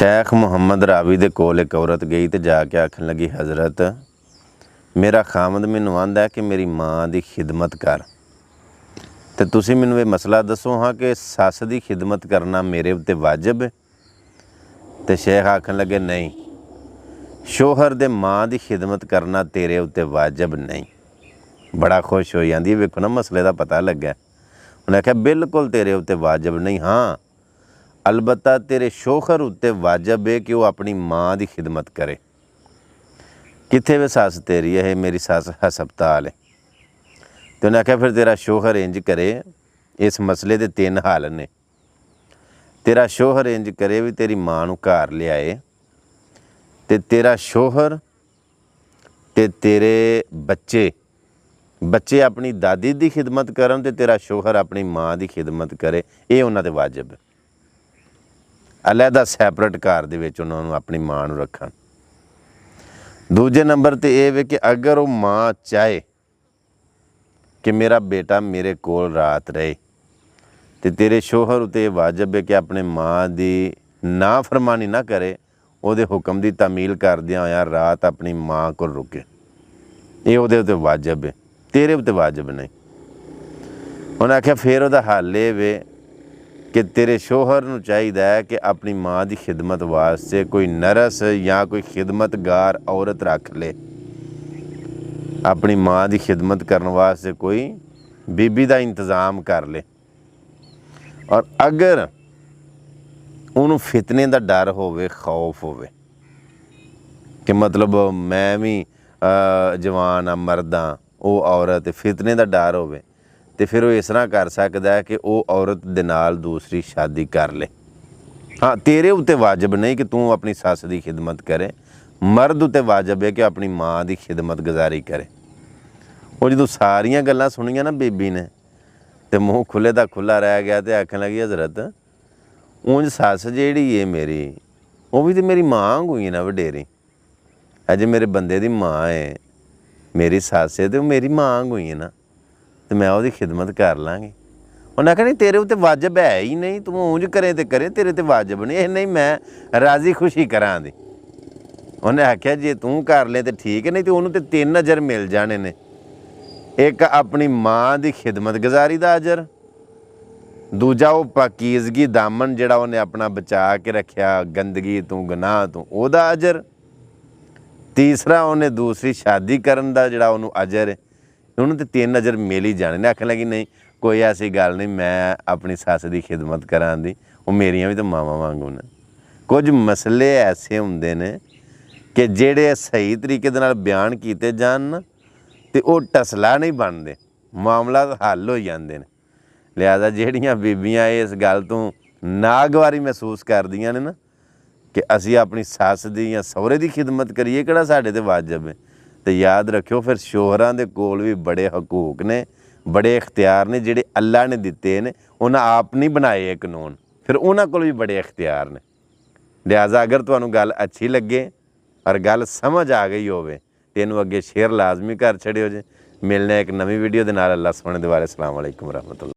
शेख मुहम्मद रावी दे कोल एक औरत गई तो जाके आखन लगी, हज़रत मेरा खामद मैनू आंदा है कि मेरी माँ की खिदमत कर, तो तुसी मैनू ये मसला दसो हाँ कि सस की खिदमत करना मेरे उत्ते वाजिब है। तो शेख आखन लगे, नहीं, शोहर दे माँ की खिदमत करना तेरे उत्ते वाजिब नहीं। बड़ा खुश हो जाती, वेखो ना मसले का पता लग्या। उन्हें आख्या बिल्कुल तेरे उत्ते वाजिब नहीं, हाँ अलबत्ता तेरे शोहर उत्ते वाजिब है कि वह अपनी माँ की खिदमत करे। कित्थे वे सस तेरी है? मेरी सस हस्पताल है। तो उन्हें आख्या फिर तेरा शोहर इंज करे, इस मसले के तीन हल ने। तेरा शोहर इंज करे भी तेरी माँ नूं घर लियाए, ते तेरा शोहर ते तेरे बच्चे अपनी दादी की खिदमत करन ते तेरा शोहर अपनी माँ की खिदमत करे। ये उन्हां ते वाजिब है। अलहदा सैपरेट घर दे विच उन्हां नूं अपनी माँ नूं रखन। दूजे नंबर ते ये वे कि अगर वो माँ चाहे कि मेरा बेटा मेरे कोल रात रहे, तो तेरे शोहर उत्ते वाजिब है कि अपने माँ की नाफरमानी ना करे, उहदे हुक्म की तामील करदियां होया रात अपनी माँ कोल रुके। ये उहदे उत्ते वाजिब है, तेरे उत्ते वाजिब नहीं। उन्हें आख्या फिर उहदा हल ये वे कि तेरे शोहर नूं चाहिदा है कि अपनी माँ की खिदमत वास्ते कोई नरस या कोई खिदमतगार औरत रख ले। अपनी माँ की खिदमत करने वास्ते कोई बीबी का इंतज़ाम कर ले। और अगर उन्होंने फितने का डर होवे, खौफ होवे कि मतलब मैं भी जवान हाँ, मर्द हाँ, वो औरत, फितने का डर होवे, तो फिर वो इस तरह कर सकता है कि वो औरत दे नाल दूसरी शादी कर ले। हाँ तेरे उत्ते वाजिब नहीं कि तू अपनी सस की खिदमत करे। मर्द उत्ते वाजिब है कि अपनी माँ की खिदमत गुजारी करे। वो जो सारियां गल्लां सुनिया ना बीबी ने, तो मूँह खुले का खुला रह गया, तो आखन लगी, हज़रत ऊंज सस जी है मेरी, वो भी तो मेरी माँ हुई ना वडेरी। अजे मेरे बंदे की माँ है, मेरी सस है, तो मेरी माँ हुई है ना, तो मैं उसकी खिदमत कर लाँगी। उन्हें आख्या नहीं तेरे उत्ते वाजिब है ही नहीं, तू ऊंज करे तो करे, तेरे ते वाजिब नहीं। नहीं मैं राजी खुशी करा दी। उन्हें आख्या जे तू कर ले तो ठीक है, नहीं तो उन्होंने तो 3 अजर मिल जाने ने। एक अपनी माँ की खिदमत गुजारी का अजर, दूजा वो पाकीज़गी दामन जिहड़ा उन्हें अपना बचा के रखिया गंदगी तो गुनाह तो वह अजर, तीसरा उन्हें दूसरी शादी करन दा जिहड़ा उन्होंने अजर है। उन्होंने तो 3 अजर मिल ही जाने ने। आखन लगी नहीं कोई ऐसी गल नहीं, मैं अपनी सस की खिदमत करा दी, वो मेरिया भी तो मावां वांगू ने। कुछ मसले ऐसे होंदे ने कि जेड़े सही तरीके दे नाल बयान किए जान ना, तो वो टसला नहीं बनते, मामला हल हो जाते हैं। लिहाजा ਜਿਹੜੀਆਂ बीबियां इस गल तो नागवारी महसूस करदियां ने ना कि असी अपनी सस की या सहुरे की खिदमत करिए, किहड़ा साडे ते वाजिब है, तो याद रखियो फिर शोहरां दे कोल भी बड़े हकूक ने, बड़े इख्तियार ने जिहड़े अल्लाह ने दिते ने। उन्हें आप नहीं बनाए ये कानून, फिर उन्हां कोल भी बड़े इख्तियार ने। लिहाजा अगर तुहानूं गल अच्छी लगे और गल समझ आ गई होवे तो इनू अगे शेयर लाजमी कर छड़ियो जे। मिलने एक नवी वीडियो दे नाल। अल्लाह सोहणे दे वाले। अस्सलाम वालेकुम रहमतुल्लाह।